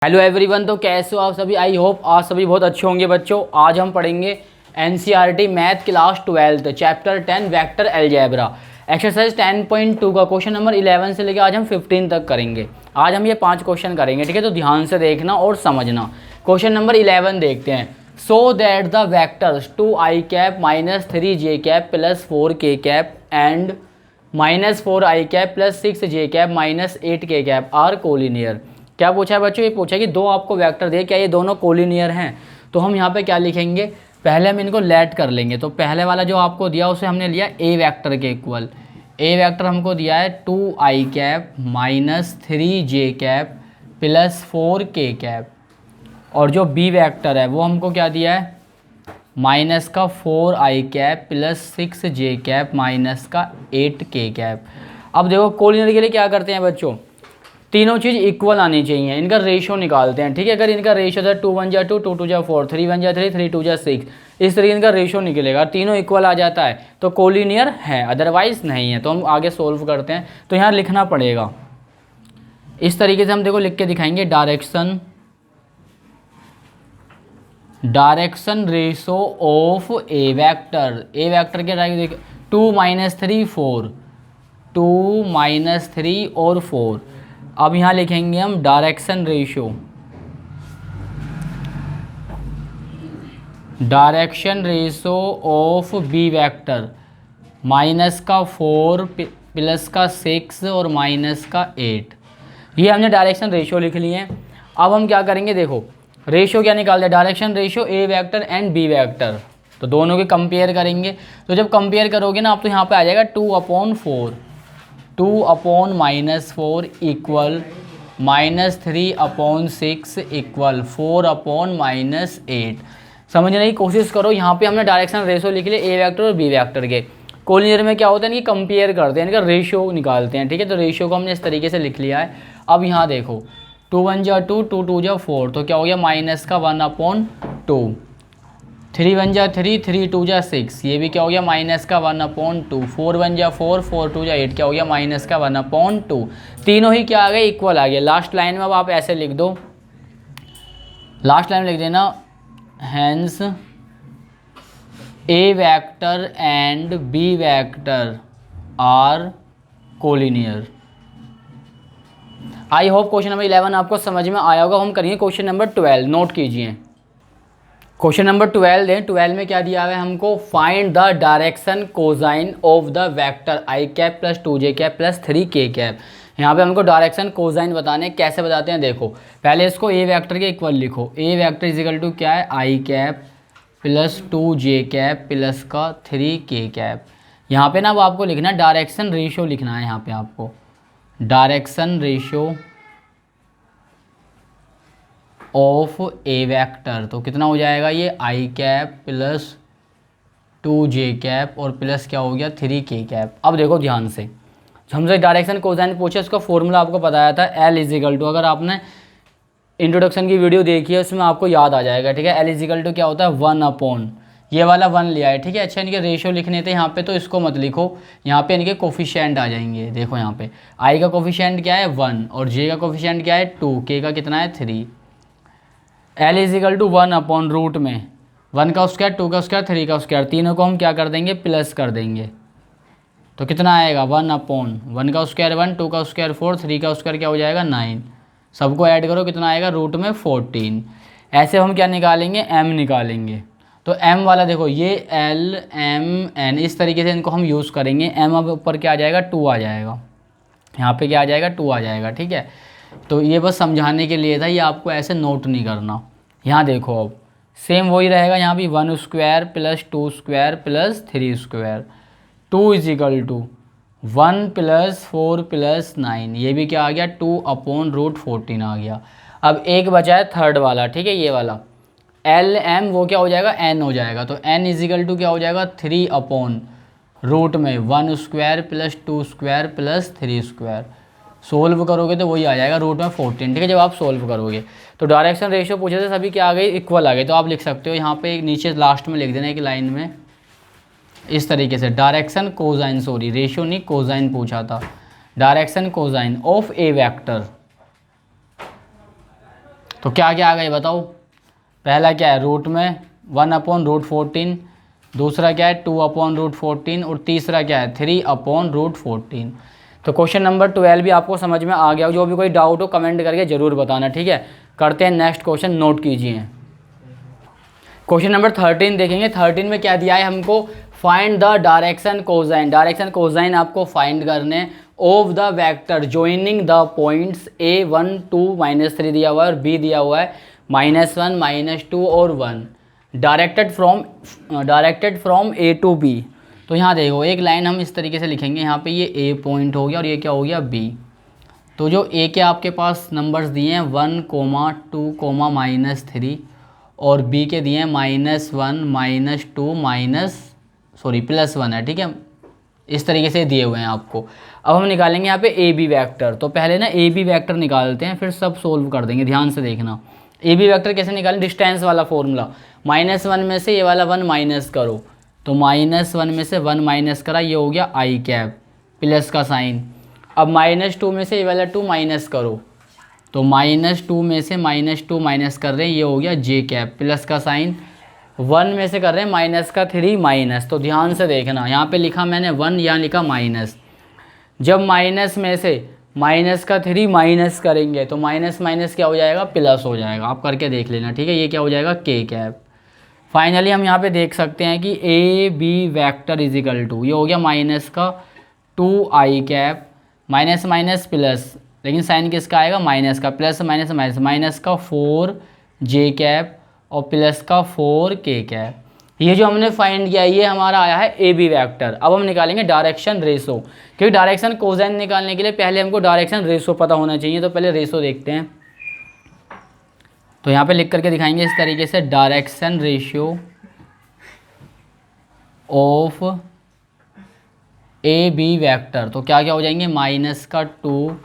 Hello everyone. तो कैसे हो आप सभी? आई होप आज सभी बहुत अच्छे होंगे बच्चों। आज हम पढ़ेंगे NCERT math class 12 chapter 10 vector algebra exercise 10.2 का क्वेश्चन नंबर 11 से लेकर आज हम 15 तक करेंगे। आज हम ये 5 क्वेश्चन करेंगे, ठीक है? तो ध्यान से देखना और समझना। क्वेश्चन नंबर 11 देखते हैं। So that the vectors 2i cap minus 3j cap plus 4k cap and minus 4i cap plus 6j cap minus 8k cap are collinear. क्या पूछा है बच्चों? ये पूछा है कि दो आपको वेक्टर दे, क्या ये दोनों कोलिनियर हैं? तो हम यहाँ पे क्या लिखेंगे, पहले हम इनको लेट कर लेंगे। तो पहले वाला जो आपको दिया उसे हमने लिया ए वेक्टर के इक्वल। ए वेक्टर हमको दिया है 2i cap minus 3j cap plus 4k cap, और जो बी वेक्टर है वो हमको क्या दिया है, माइनस का 4i cap plus 6j cap minus का 8k कैप। अब देखो कोलिनियर के लिए क्या करते हैं बच्चों, तीनों चीज़ इक्वल आनी चाहिए, इनका रेशियो निकालते हैं, ठीक है? अगर इनका रेशियो था 2 1 जा 2 2 2 जा 4 3 1 जा 3 3 2 जा 6, इस तरीके इनका रेशियो निकलेगा। तीनों इक्वल आ जाता है तो कोलिनियर है, अदरवाइज नहीं है। तो हम आगे सोल्व करते हैं। तो यहाँ लिखना पड़ेगा इस तरीके से, हम देखो लिख के दिखाएंगे। Direction ratio of A vector के राइट 2 -3 4 2 -3 और 4। अब यहाँ लिखेंगे हम direction ratio of B vector, minus का 4 प्लस का 6 और माइनस का 8। ये हमने डायरेक्शन रेशियो लिख लिए हैं। अब हम क्या करेंगे, देखो रेशियो क्या निकालते हैं, direction ratio A vector and B vector. तो दोनों के कंपेयर करेंगे। तो जब कंपेयर करोगे ना आप, तो यहाँ पे आ जाएगा 2/4 2/-4 इक्वल -3/6 इक्वल 4/-8। समझने की कोशिश करो। यहाँ पे हमने डायरेक्शन रेशियो लिख लिया ए वेक्टर और बी वेक्टर के। कोलिनियर में क्या होता है, इनकी कंपेयर करते हैं, इनका रेशियो निकालते हैं, ठीक है? तो रेशियो को हमने इस तरीके से लिख लिया है। अब यहाँ देखो 2 1 जा 2 2 2 जा 4, तो क्या हो गया माइनस का 1/2। 3 1 जा 3 3 2 जा 6, ये भी क्या हो गया माइनस का 1/2। 4 1 जा 4 4 2 जा 8, क्या हो गया माइनस का 1/2। तीनों ही क्या आ गए, इक्वल आ गए। लास्ट लाइन में अब आप ऐसे लिख दो, लास्ट लाइन में लिख देना, hence A vector and B vector are collinear. I hope question number 11 आपको समझ में आया होगा। हम करेंगे क्वेश्चन नंबर 12, नोट कीजिए। क्वेश्चन नंबर 12 है। 12 में क्या दिया हुआ है हमको, find the direction cosine of the vector i cap plus 2j cap plus 3k cap. यहाँ पे हमको डायरेक्शन कोसाइन बताने, कैसे बताते हैं देखो। पहले इसको ए वेक्टर के इक्वल लिखो। ए वेक्टर इजिकल टू क्या है, i cap plus 2j cap plus का 3k कैप। यहाँ पे ना अब आपको लिखना डायरेक्शन रेशियो लिखना है। यहाँ पे आपको direction ratio of A vector, तो कितना हो जाएगा ये, i cap plus 2j cap और प्लस क्या हो गया 3k कैप। अब देखो ध्यान से, हमसे डायरेक्शन कोसाइन पूछे, उसका फॉर्मूला आपको बताया था L इजिकल टू, अगर आपने इंट्रोडक्शन की वीडियो देखी है उसमें आपको याद आ जाएगा, ठीक है? L इजिकल टू क्या होता है 1/, ये वाला 1 लिया है, ठीक है? अच्छा, इनके रेशियो लिखने थे यहाँ पे, तो इसको मत लिखो, यहाँ पे इनके कोफिशिएंट आ जाएंगे। देखो यहाँ पे i का कोफिशिएंट क्या है 1 और j का कोफिशिएंट क्या है 2, k का कितना है 3। L इजिकल टू 1/रूट में 1 का स्क्वायर 2 का स्क्वायर 3 का स्क्वायर, तीनों को हम क्या कर देंगे, प्लस कर देंगे। तो कितना आएगा 1/1 का स्क्वायर 1 2 का स्क्वायर 4 3 का स्क्वायर क्या हो जाएगा 9। सबको ऐड करो, कितना आएगा रूट में 14। ऐसे हम क्या निकालेंगे, m निकालेंगे। तो m वाला देखो ये L M N, इस तरीके से इनको हम यूज़ करेंगे। m अब ऊपर क्या आ जाएगा 2 आ जाएगा, यहाँ पे क्या आ जाएगा 2 आ जाएगा, ठीक है? तो ये बस समझाने के लिए था, ये आपको ऐसे नोट नहीं करना। यहाँ देखो अब सेम वही रहेगा, यहाँ भी 1 square plus 2 square plus 3 square, 2 is equal to 1 plus 4 plus 9, ये भी क्या आ गया 2/√14 आ गया। अब एक बचा है थर्ड वाला, ठीक है? ये वाला L M वो क्या हो जाएगा n हो जाएगा। तो n इजिकल टू क्या हो जाएगा 3/रूट में 1 square plus 2 square plus 3 square. Solve करोगे तो वही आ जाएगा रूट में 14, ठीक है? जब आप सोल्व करोगे तो डायरेक्शन रेशियो पूछे थे, सभी क्या आ गए, इक्वल आ गए। तो आप लिख सकते हो यहाँ पे एक नीचे लास्ट में लिख देना एक लाइन में इस तरीके से, डायरेक्शन कोसाइन, सॉरी रेशियो नहीं कोसाइन पूछा था, direction cosine of A vector तो क्या क्या आ गया ये बताओ। पहला क्या है, रूट में 1/√14, दूसरा क्या है 2/√14 और तीसरा क्या है 3/√14। तो क्वेश्चन नंबर 12 भी आपको समझ में आ गया। जो भी कोई डाउट हो कमेंट करके ज़रूर बताना, ठीक है। करते हैं नेक्स्ट क्वेश्चन, नोट कीजिए। क्वेश्चन नंबर 13 देखेंगे। 13 में क्या दिया है हमको, find the direction cosine. Direction cosine आपको फाइंड करने of the vector joining the points a1 2 -3 दिया हुआ है और b दिया हुआ है -1 -2 और 1, directed from a to b। तो यहाँ देखो एक लाइन हम इस तरीके से लिखेंगे, यहाँ पे ये a पॉइंट हो गया और ये क्या हो गया b। तो जो a के आपके पास नंबर्स दिए हैं 1, 2, -3 और b के दिए हैं -1 -2 +1 है, ठीक है। इस तरीके से दिए हुए हैं आपको। अब हम निकालेंगे यहाँ पे ए बी वैक्टर। तो पहले ना ए बी वैक्टर निकालते हैं, फिर सब सोल्व कर देंगे। ध्यान से देखना ए बी वैक्टर कैसे निकालें, डिस्टेंस वाला फॉर्मूला। -1 में से ये वाला 1 माइनस करो, तो -1 में से 1 माइनस करा, ये हो गया आई कैप प्लस का साइन। अब -2 में से ये वाला 2 माइनस करो, तो -2 में से -2 माइनस कर रहे हैं, ये हो गया जे कैप प्लस का साइन। 1 में से कर रहे हैं -3 माइनस। तो ध्यान से देखना, यहाँ पे लिखा मैंने 1, यहाँ लिखा माइनस। जब माइनस में से -3 माइनस करेंगे तो माइनस माइनस क्या हो जाएगा, प्लस हो जाएगा। आप करके देख लेना, ठीक है। ये क्या हो जाएगा, के कैप। फाइनली हम यहाँ पे देख सकते हैं कि A B vector is equal to, ये हो गया -2 i cap, minus minus plus, लेकिन साइन किसका आएगा, माइनस का, प्लस माइनस माइनस, माइनस का 4 जे कैप और प्लस का 4 के कैप। ये जो हमने फाइंड किया ये हमारा आया है ए बी वैक्टर। अब हम निकालेंगे डायरेक्शन रेशो, क्योंकि डायरेक्शन कोसाइन निकालने के लिए पहले हमको डायरेक्शन रेशो पता होना चाहिए। तो पहले रेशो देखते हैं, तो यहाँ पे लिख करके दिखाएंगे इस तरीके से, direction ratio of A B vector. तो क्या क्या हो जाएंगे, -2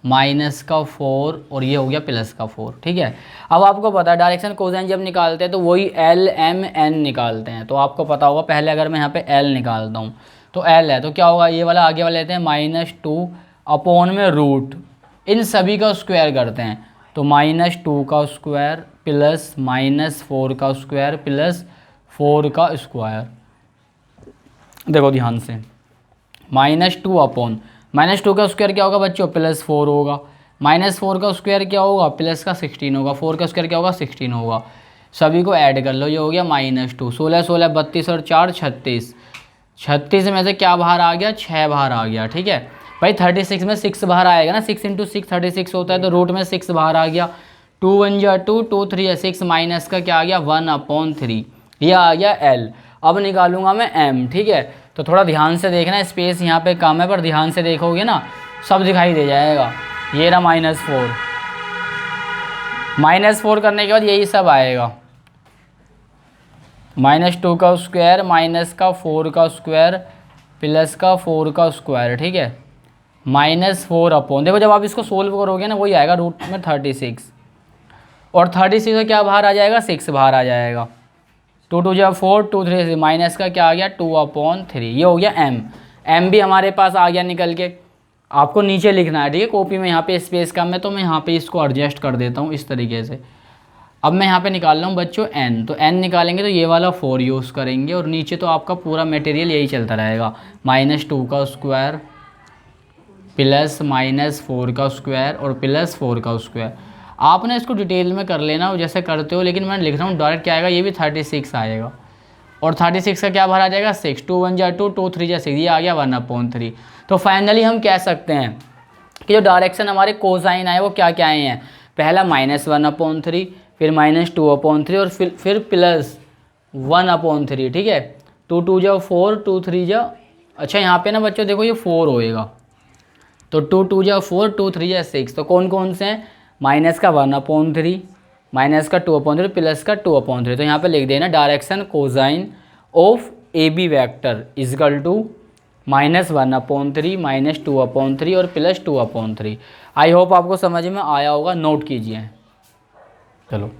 -4 और ये हो गया +4, ठीक है। अब आपको पता है डायरेक्शन कोसाइन जब निकालते हैं तो वही L M N निकालते हैं। तो आपको पता होगा, पहले अगर मैं यहाँ पे L निकालता हूँ तो L है, तो क्या होगा, ये वाला आगे वाले लेते हैं -2 अपॉन में रूट, इन सभी का स्क्वायर करते हैं। तो -2 का स्क्वायर प्लस -4 का स्क्वायर प्लस 4 का स्क्वायर। देखो ध्यान से, -2 अपॉन -2 का स्क्वायर क्या होगा बच्चों, +4 होगा। -4 का स्क्वायर क्या होगा, प्लस का 16 होगा। 4 का स्क्वायर क्या होगा, 16 होगा। सभी को ऐड कर लो, ये हो गया -2, 16 16 32 और 4 36। 36 में से क्या बाहर आ गया, 6 बाहर आ गया, ठीक है भाई। 36 में 6 बाहर आएगा ना, 6 × 6 36 होता है, तो रूट में 6 बाहर आ गया। 2 1 जा 2, 2 3 या 6, माइनस का क्या आ गया 1/3, ये आ गया L। अब निकालूंगा मैं M, ठीक है। तो थोड़ा ध्यान से देखना, स्पेस यहाँ पे कम है पर ध्यान से देखोगे ना सब दिखाई दे जाएगा। ये रहा -4, -4 करने के बाद यही सब आएगा, -2 का स्क्वायर माइनस का 4 का स्क्वायर प्लस का 4 का स्क्वायर, ठीक है। -4 अपॉन, देखो जब आप इसको सोल्व करोगे ना वही आएगा रूट में 36, और 36 से क्या बाहर आ जाएगा, 6 बाहर आ जाएगा। 2 2 जा 4, 2 3 से माइनस का क्या आ गया 2/3, ये हो गया M। M भी हमारे पास आ गया निकल के। आपको नीचे लिखना है, ठीक है। कॉपी में यहाँ पे स्पेस कम है तो मैं यहाँ पे इसको एडजस्ट कर देता हूँ इस तरीके से। अब मैं यहाँ पे निकाल रहा हूँ बच्चों N, तो N निकालेंगे तो ये वाला 4 यूज़ करेंगे, और नीचे तो आपका पूरा मटेरियल यही चलता रहेगा, -2 का स्क्वायर प्लस -4 का स्क्वायर और प्लस 4 का स्क्वायर। आपने इसको डिटेल में कर लेना जैसे करते हो, लेकिन मैं लिख रहा हूँ डायरेक्ट क्या आएगा, ये भी 36 आएगा, और 36 का क्या बाहर आ जाएगा 6, 2 1 जा 2, 2 3 जा 6, ये आ गया 1/3। तो फाइनली हम कह सकते हैं कि जो डायरेक्शन हमारे कोसाइन आए वो क्या क्या आए हैं, पहला -1/3, फिर -2/3 और फिर प्लस 1/3, ठीक है। 2 2 जा 4, 2 3 जा, अच्छा यहाँ पे ना बच्चों देखो ये 4 होएगा, तो 2 2 जा 4, 2 3 जा 6। तो कौन कौन से हैं, माइनस का 1/3, माइनस का 2/3, प्लस का 2/3। तो यहाँ पे लिख देना direction cosine of A B vector is equal to -1/3, -2/3 और प्लस 2/3। आई होप आपको समझ में आया होगा, नोट कीजिए। चलो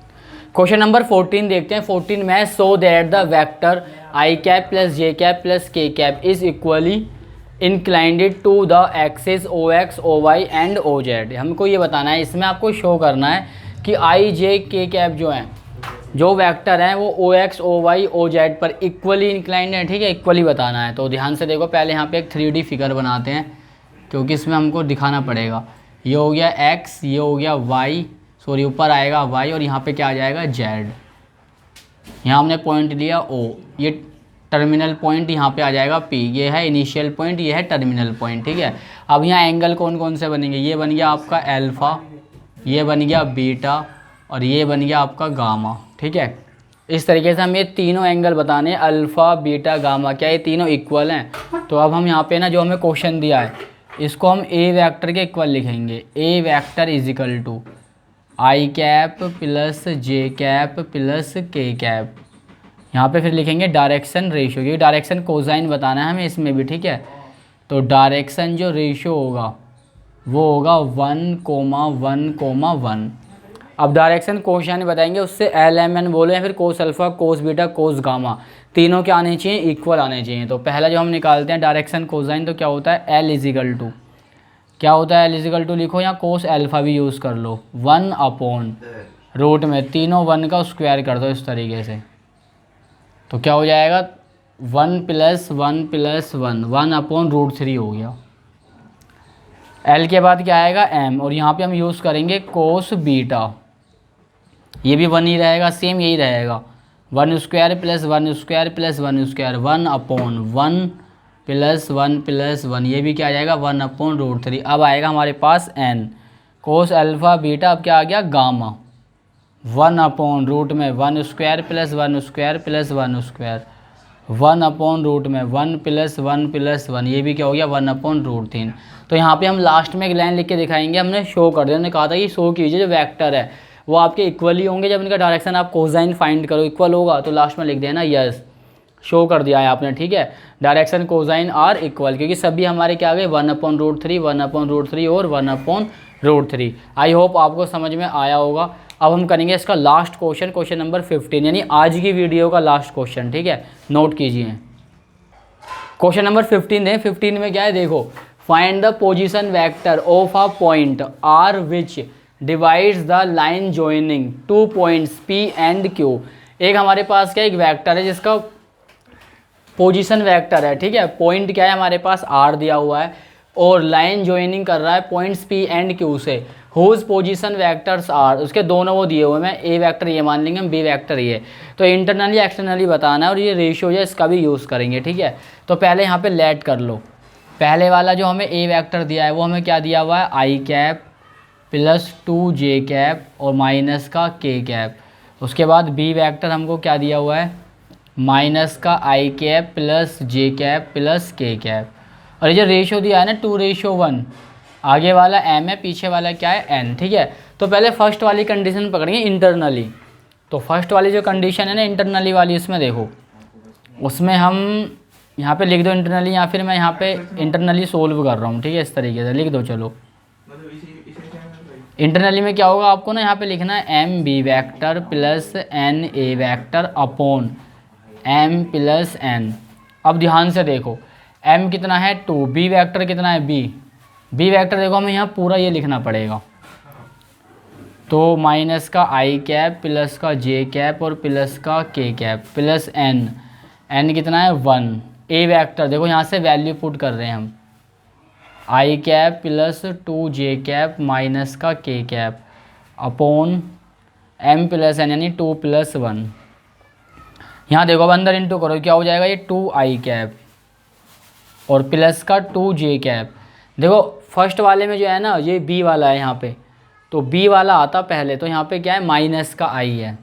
क्वेश्चन नंबर 14 देखते हैं। 14 में so that the vector I cap plus J cap plus K cap is equally inclined to the axis OX OY and OZ। हमको ये बताना है, इसमें आपको शो करना है कि आई जे के कैप जो हैं, जो वेक्टर हैं वो O X O Y O Z पर इक्वली इंक्लाइंड है, ठीक है, इक्वली बताना है। तो ध्यान से देखो, पहले यहाँ पे एक 3D फिगर बनाते हैं क्योंकि इसमें हमको दिखाना पड़ेगा। ये हो गया एक्स, ये हो गया वाई, सॉरी ऊपर आएगा वाई और यहाँ पे क्या आ जाएगा जेड। यहाँ हमने पॉइंट लिया ओ, ये टर्मिनल पॉइंट यहाँ पे आ जाएगा पी, ये है इनिशियल पॉइंट, ये है टर्मिनल पॉइंट, ठीक है। अब यहाँ एंगल कौन कौन से बनेंगे, ये बन गया आपका अल्फ़ा, ये बन गया बीटा और ये बन गया आपका गामा, ठीक है। इस तरीके से हम ये तीनों एंगल बताने हैं, अल्फ़ा बीटा गामा, क्या ये तीनों इक्वल हैं। तो अब हम यहाँ पे ना जो हमें क्वेश्चन दिया है इसको हम ए वेक्टर के इक्वल लिखेंगे। A vector is equal to I cap plus J cap plus K cap. यहाँ पे फिर लिखेंगे डायरेक्शन रेशियो, क्योंकि डायरेक्शन कोसाइन बताना है हमें इसमें भी, ठीक है। तो डायरेक्शन जो रेशियो होगा वो होगा 1,1,1। अब डायरेक्शन कोसाइन बताएंगे, उससे एल एम एन बोले, फिर cos alpha cos beta cos gamma, तीनों क्या आने चाहिए, इक्वल आने चाहिए। तो पहला जो हम निकालते हैं डायरेक्शन कोसाइन, तो क्या होता है एल इजिकल टू, क्या होता है एल इजिकल टू लिखो, या कोस अल्फ़ा भी यूज़ कर लो, 1/रूट में तीनों 1 का स्क्वायर कर दो इस तरीके से। तो क्या हो जाएगा 1 + 1 + 1, 1/√3 हो गया। एल के बाद क्या आएगा एम, और यहाँ पे हम यूज़ करेंगे कोस बीटा, ये भी 1 ही रहेगा, सेम यही रहेगा, 1² + 1² + 1² 1/1 + 1 + 1, ये भी क्या आ जाएगा 1/√3। अब आएगा हमारे पास एन, कोस अल्फ़ा बीटा, अब क्या आ गया गामा, 1/√1² + 1² + 1² 1/√1 + 1 + 1, ये भी क्या हो गया 1/√3। तो यहाँ पे हम लास्ट में एक लाइन लिख के दिखाएंगे, हमने शो कर दिया, हमने कहा था कि शो कीजिए जो वेक्टर है वो आपके इक्वली होंगे, जब इनका डायरेक्शन आप कोसाइन फाइंड करो इक्वल होगा तो लास्ट में लिख देना यस, शो कर दिया है आपने, ठीक है। डायरेक्शन कोसाइन आर इक्वल, क्योंकि सभी हमारे क्या आ गए 1/√3 1/√3 और 1/√3। आई होप आपको समझ में आया होगा। अब हम करेंगे इसका लास्ट क्वेश्चन, क्वेश्चन नंबर 15, यानी आज की वीडियो का लास्ट क्वेश्चन, ठीक है, नोट कीजिए। क्वेश्चन नंबर 15 है, 15 में क्या है देखो, find the position vector of a point R which divides the line joining 2 points P and Q। एक हमारे पास क्या एक वेक्टर है जिसका पोजीशन वेक्टर है, ठीक है, पॉइंट क्या है हमारे पास R दिया हुआ है और लाइन जॉइनिंग कर रहा है पॉइंट्स P एंड Q से, हुज पोजीशन वेक्टर्स आर, उसके दोनों वो दिए हुए हैं, ए वेक्टर ये मान लेंगे हम, बी वेक्टर ये, तो इंटरनली एक्सटर्नली बताना है और ये रेशियो है इसका भी यूज़ करेंगे, ठीक है। तो पहले यहाँ पे लेट कर लो, पहले वाला जो हमें ए वेक्टर दिया है वो हमें क्या दिया हुआ है आई कैप प्लस 2j कैप और माइनस का के कैप। उसके बाद बी वेक्टर हमको क्या दिया हुआ है माइनस का आई cap plus J cap plus K cap, और ये जो रेशियो दिया है ना 2:1, आगे वाला m है पीछे वाला क्या है n, ठीक है। तो पहले फर्स्ट वाली कंडीशन पकड़ेंगे इंटरनली, तो फर्स्ट वाली जो कंडीशन है ना इंटरनली वाली, इसमें देखो, उसमें हम यहाँ पे लिख दो इंटरनली, या फिर मैं यहाँ पे इंटरनली सोल्व कर रहा हूँ, ठीक है, इस तरीके से लिख दो। चलो इंटरनली में क्या होगा आपको ना यहाँ पे लिखना है M B vector plus N A vector upon M plus N. अब ध्यान से देखो m कितना है 2, बी वैक्टर कितना है बी वैक्टर देखो हमें यहाँ पूरा ये लिखना पड़ेगा, तो माइनस का आई कैप प्लस का जे कैप और प्लस का के कैप प्लस n कितना है 1। ए वैक्टर देखो यहाँ से वैल्यू पुट कर रहे हैं हम, I cap plus 2j cap minus का K cap upon m plus n, यानी 2 + 1। यहाँ देखो अब अंदर इंटू करो, क्या हो जाएगा ये 2i कैप और प्लस का 2j कैप। देखो फर्स्ट वाले में जो है ना ये b वाला है यहाँ पे, तो b वाला आता पहले, तो यहाँ पे क्या है माइनस का i है,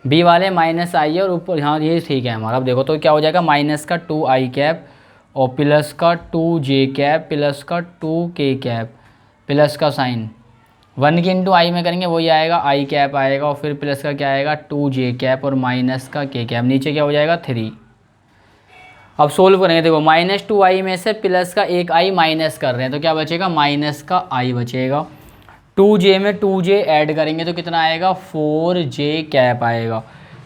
b वाले माइनस i है और ऊपर यहाँ ये ठीक है हमारा। अब देखो तो क्या हो जाएगा माइनस का 2i कैप और प्लस का 2j कैप प्लस का 2k कैप प्लस का साइन 1 के इंटू आई में करेंगे वही आएगा, आई कैप आएगा और फिर प्लस का क्या आएगा 2j कैप और माइनस का के कैप, नीचे क्या हो जाएगा 3। अब सोल्व करेंगे, देखो -2i में से प्लस का एक i माइनस कर रहे हैं तो क्या बचेगा माइनस का i बचेगा, 2j में 2j ऐड करेंगे तो कितना आएगा 4j कैप आएगा,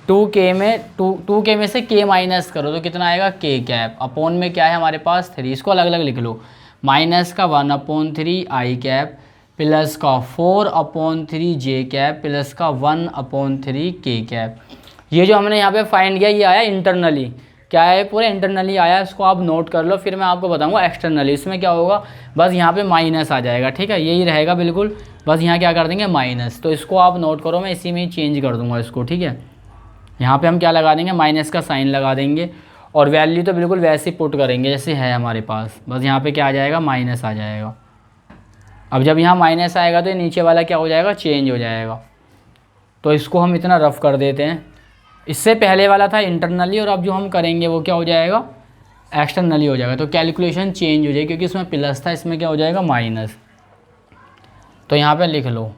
2k में से k माइनस करो तो कितना आएगा k कैप, अपॉन में क्या है हमारे पास 3, इसको अलग अलग लिख लो, माइनस का 1/3 आई कैप प्लस का 4/3 जे कैप प्लस का 1/3 के कैप। ये जो हमने यहाँ पे फाइंड किया ये आया इंटरनली, क्या है पूरा इंटरनली आया, इसको आप नोट कर लो, फिर मैं आपको बताऊंगा एक्सटर्नली। इसमें क्या होगा, बस यहाँ पे माइनस आ जाएगा, ठीक है, यही रहेगा बिल्कुल, बस यहाँ क्या कर देंगे माइनस। तो इसको आप नोट करो, मैं इसी में ही चेंज कर दूंगा इसको, ठीक है। यहाँ पे हम क्या लगा देंगे, माइनस का साइन लगा देंगे, और वैल्यू तो बिल्कुल वैसे ही पुट करेंगे जैसे है हमारे पास, बस यहाँ पे क्या आ जाएगा, माइनस आ जाएगा। अब जब यहाँ माइनस आएगा तो ये नीचे वाला क्या हो जाएगा, चेंज हो जाएगा। तो इसको हम इतना रफ कर देते हैं, इससे पहले वाला था इंटरनली, और अब जो हम करेंगे वो क्या हो जाएगा, एक्सटर्नली हो जाएगा। तो कैलकुलेशन चेंज हो जाएगी, क्योंकि इसमें प्लस था, इसमें क्या हो जाएगा माइनस। तो यहाँ पे लिख लो।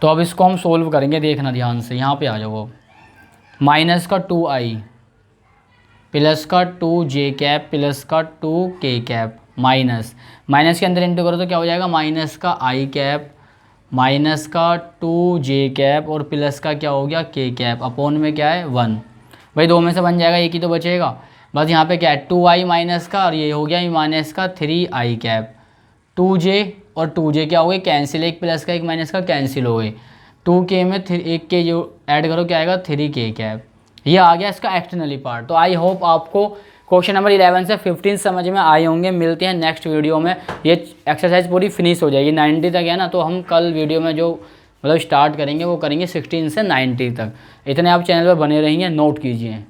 तो अब इसको हम सोल्व करेंगे, देखना ध्यान से, यहाँ पे आ जाओ। माइनस का 2i प्लस का 2j कैप प्लस का 2k कैप माइनस, माइनस के अंदर इंटू करो तो क्या हो जाएगा, माइनस का i कैप माइनस का 2j कैप और प्लस का क्या हो गया k कैप, अपोन में क्या है 1। भाई दो में से बन जाएगा, एक ही तो बचेगा, बस यहाँ पे क्या है 2i माइनस का, और ये हो गया माइनस का 3i कैप। 2j और 2j क्या हो गए कैंसिल, एक प्लस का एक माइनस का कैंसिल हो गए। 2k में एक के जो ऐड करो क्या आएगा 3k कैप। ये आ गया इसका एक्सटर्नली पार्ट। तो आई होप आपको क्वेश्चन नंबर 11 से 15 समझ में आए होंगे। मिलते हैं नेक्स्ट वीडियो में, ये एक्सरसाइज पूरी फिनिश हो जाएगी, 90 तक है ना, तो हम कल वीडियो में जो मतलब स्टार्ट करेंगे वो करेंगे 16 से 90 तक। इतने आप चैनल पर बने रहेंगे, नोट कीजिए।